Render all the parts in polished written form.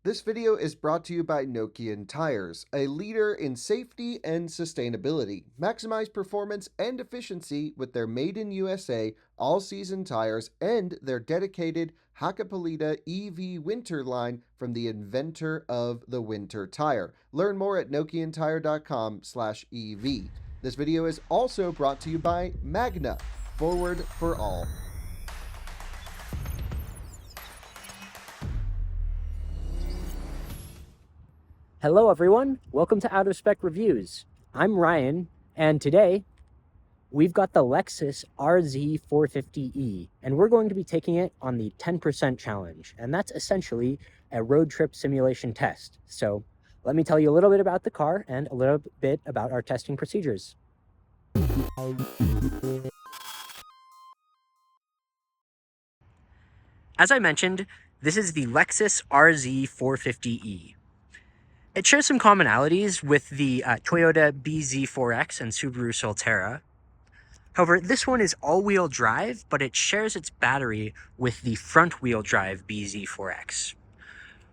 This video is brought to you by Nokian Tires, a leader in safety and sustainability. Maximize performance and efficiency with their made in USA all-season tires and their dedicated Hakkapeliitta EV winter line from the inventor of the winter tire. Learn more at nokiantire.com/EV. This video is also brought to you by Magna, Forward for All. Hello everyone, welcome to Out of Spec Reviews. I'm Ryan, and today we've got the Lexus RZ450e, and we're going to be taking it on the 10% challenge, and that's essentially a road trip simulation test. So let me tell you a little bit about the car and a little bit about our testing procedures. As I mentioned, this is the Lexus RZ450e. It shares some commonalities with the Toyota BZ4X and Subaru Solterra. However, this one is all-wheel drive, but it shares its battery with the front-wheel drive BZ4X.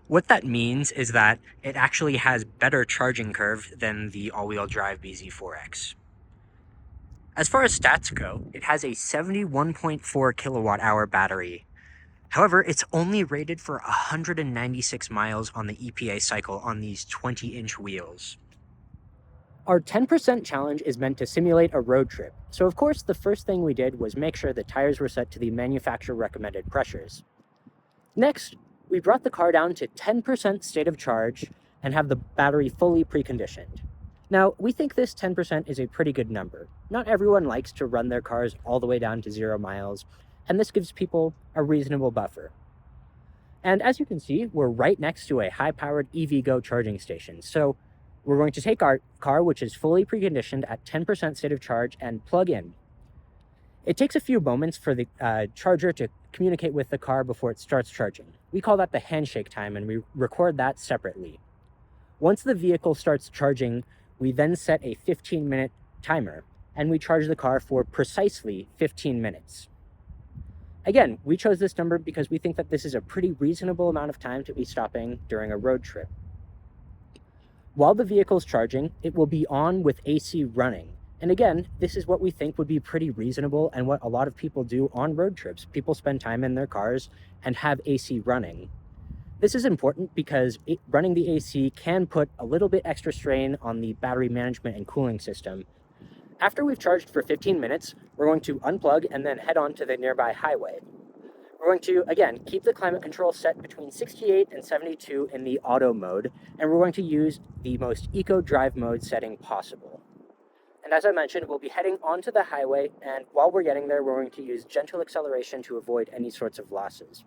What that means is that it actually has better charging curve than the all-wheel drive BZ4X. As far as stats go, it has a 71.4 kilowatt-hour battery. However, it's only rated for 196 miles on the EPA cycle on these 20-inch wheels. Our 10% challenge is meant to simulate a road trip, so of course the first thing we did was make sure the tires were set to the manufacturer recommended pressures. Next, we brought the car down to 10% state of charge and have the battery fully preconditioned. Now, we think this 10% is a pretty good number. Not everyone likes to run their cars all the way down to 0 miles, and this gives people a reasonable buffer. And as you can see, we're right next to a high-powered EVgo charging station. So we're going to take our car, which is fully preconditioned at 10% state of charge, and plug in. It takes a few moments for the charger to communicate with the car before it starts charging. We call that the handshake time, and we record that separately. Once the vehicle starts charging, we then set a 15-minute timer, and we charge the car for precisely 15 minutes. Again, we chose this number because we think that this is a pretty reasonable amount of time to be stopping during a road trip. While the vehicle's charging, it will be on with AC running. And again, this is what we think would be pretty reasonable and what a lot of people do on road trips. People spend time in their cars and have AC running. This is important because running the AC can put a little bit extra strain on the battery management and cooling system. After we've charged for 15 minutes, we're going to unplug and then head on to the nearby highway. We're going to, again, keep the climate control set between 68 and 72 in the auto mode, and we're going to use the most eco drive mode setting possible. And as I mentioned, we'll be heading onto the highway, and while we're getting there, we're going to use gentle acceleration to avoid any sorts of losses.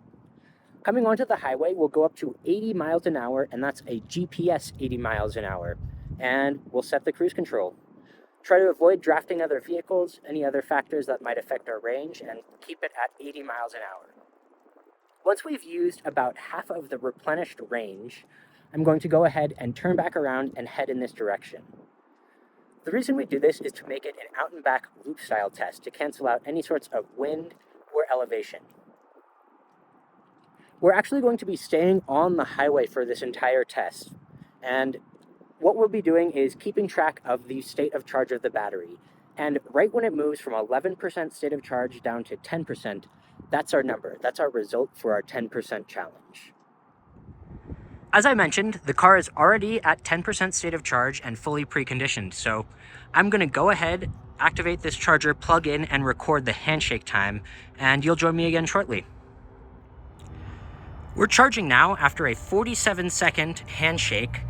Coming onto the highway, we'll go up to 80 miles an hour, and that's a GPS 80 miles an hour, and we'll set the cruise control. Try to avoid drafting other vehicles, any other factors that might affect our range, and keep it at 80 miles an hour. Once we've used about half of the replenished range, I'm going to go ahead and turn back around and head in this direction. The reason we do this is to make it an out and back loop style test to cancel out any sorts of wind or elevation. We're actually going to be staying on the highway for this entire test, and what we'll be doing is keeping track of the state of charge of the battery. And right when it moves from 11% state of charge down to 10%, that's our number. That's our result for our 10% challenge. As I mentioned, the car is already at 10% state of charge and fully preconditioned. So I'm going to go ahead, activate this charger, plug in, and record the handshake time, and you'll join me again shortly. We're charging now after a 47-second handshake.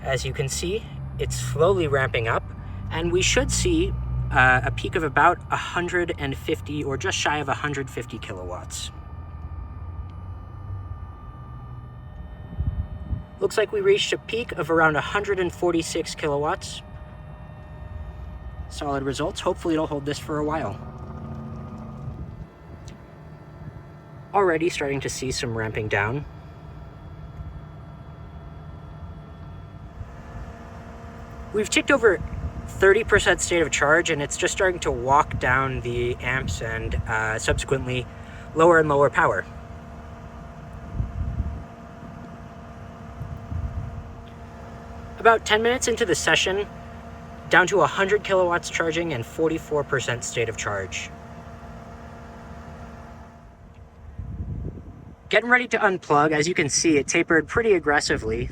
As you can see, it's slowly ramping up, and we should see a peak of about 150 or just shy of 150 kilowatts. Looks like we reached a peak of around 146 kilowatts. Solid results. Hopefully it'll hold this for a while. Already starting to see some ramping down. We've ticked over 30% state of charge, and it's just starting to walk down the amps and subsequently lower and lower power. About 10 minutes into the session, down to 100 kilowatts charging and 44% state of charge. Getting ready to unplug. As you can see, it tapered pretty aggressively.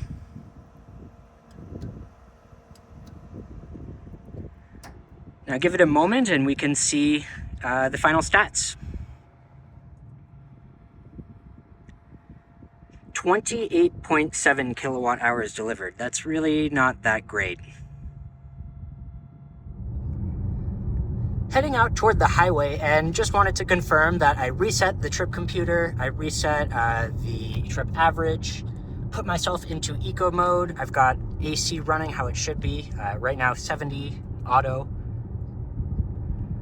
Now give it a moment and we can see the final stats. 28.7 kilowatt hours delivered. That's really not that great. Heading out toward the highway, and just wanted to confirm that I reset the trip computer, I reset the trip average, put myself into eco mode. I've got AC running how it should be, right now 70 auto,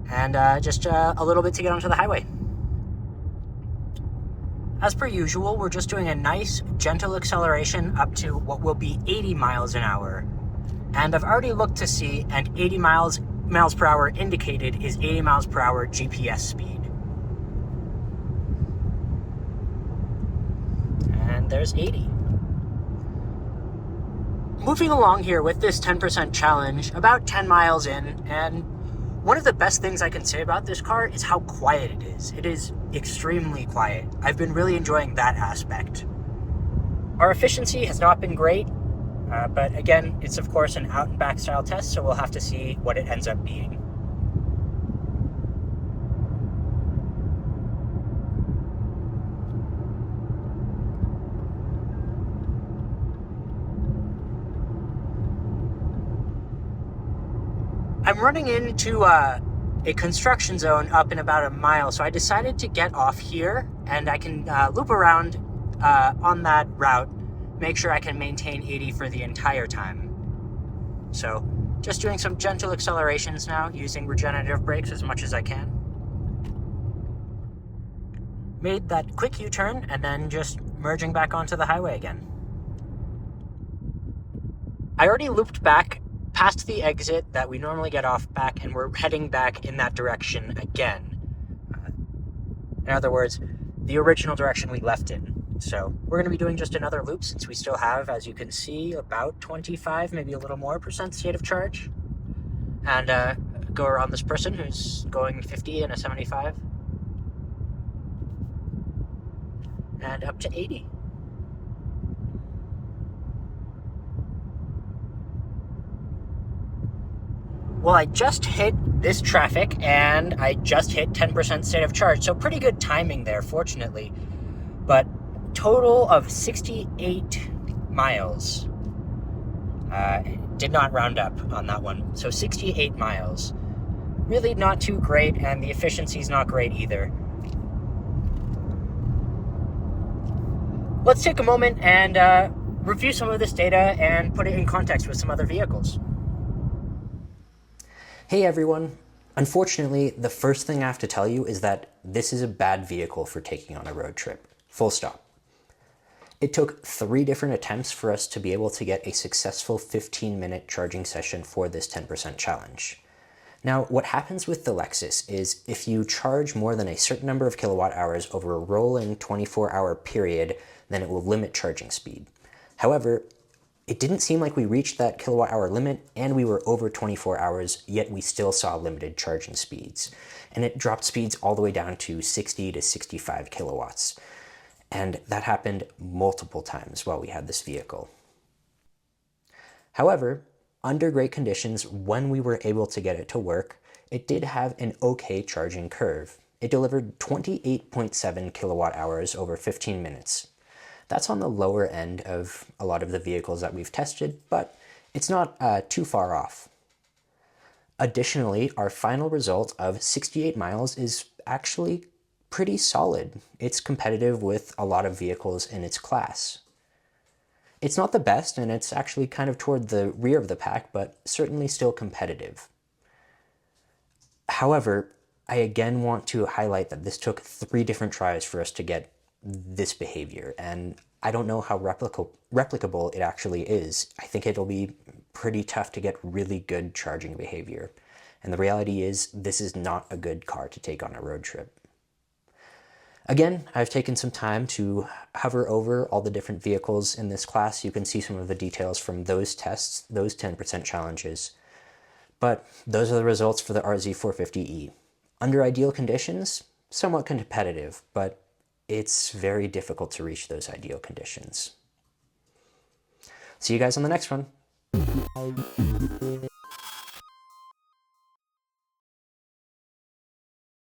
and just a little bit to get onto the highway. As per usual, we're just doing a nice gentle acceleration up to what will be 80 miles an hour. And I've already looked to see, and 80 miles per hour indicated is 80 miles per hour GPS speed. And there's 80. Moving along here with this 10% challenge, about 10 miles in, and one of the best things I can say about this car is how quiet it is. It is extremely quiet. I've been really enjoying that aspect. Our efficiency has not been great, but again, it's of course an out and back style test, so we'll have to see what it ends up being. I'm running into a construction zone up in about a mile, so I decided to get off here, and I can loop around on that route, make sure I can maintain 80 for the entire time. So just doing some gentle accelerations now, using regenerative brakes as much as I can. Made that quick U-turn, and then just merging back onto the highway again. I already looped back past the exit that we normally get off back, and we're heading back in that direction again. In other words, the original direction we left in. So we're going to be doing just another loop, since we still have, as you can see, about 25, maybe a little more % state of charge. And go around this person who's going 50 and a 75. And up to 80. Well, I just hit this traffic, and I just hit 10% state of charge, so pretty good timing there, fortunately. But total of 68 miles. Did not round up on that one, so 68 miles. Really not too great, and the efficiency's not great either. Let's take a moment and review some of this data and put it in context with some other vehicles. Hey everyone. Unfortunately, the first thing I have to tell you is that this is a bad vehicle for taking on a road trip. Full stop. It took 3 different attempts for us to be able to get a successful 15-minute charging session for this 10% challenge. Now, what happens with the Lexus is if you charge more than a certain number of kilowatt hours over a rolling 24-hour period, then it will limit charging speed. However, it didn't seem like we reached that kilowatt hour limit, and we were over 24 hours, yet we still saw limited charging speeds. And it dropped speeds all the way down to 60 to 65 kilowatts. And that happened multiple times while we had this vehicle. However, under great conditions, when we were able to get it to work, it did have an okay charging curve. It delivered 28.7 kilowatt hours over 15 minutes. That's on the lower end of a lot of the vehicles that we've tested, but it's not too far off. Additionally, our final result of 68 miles is actually pretty solid. It's competitive with a lot of vehicles in its class. It's not the best, and it's actually kind of toward the rear of the pack, but certainly still competitive. However, I again want to highlight that this took 3 different tries for us to get this behavior, and I don't know how replicable it actually is. I think it'll be pretty tough to get really good charging behavior, and the reality is this is not a good car to take on a road trip. Again, I've taken some time to hover over all the different vehicles in this class. You can see some of the details from those tests, those 10% challenges. But those are the results for the RZ450e. Under ideal conditions, somewhat competitive, but it's very difficult to reach those ideal conditions. See you guys on the next one.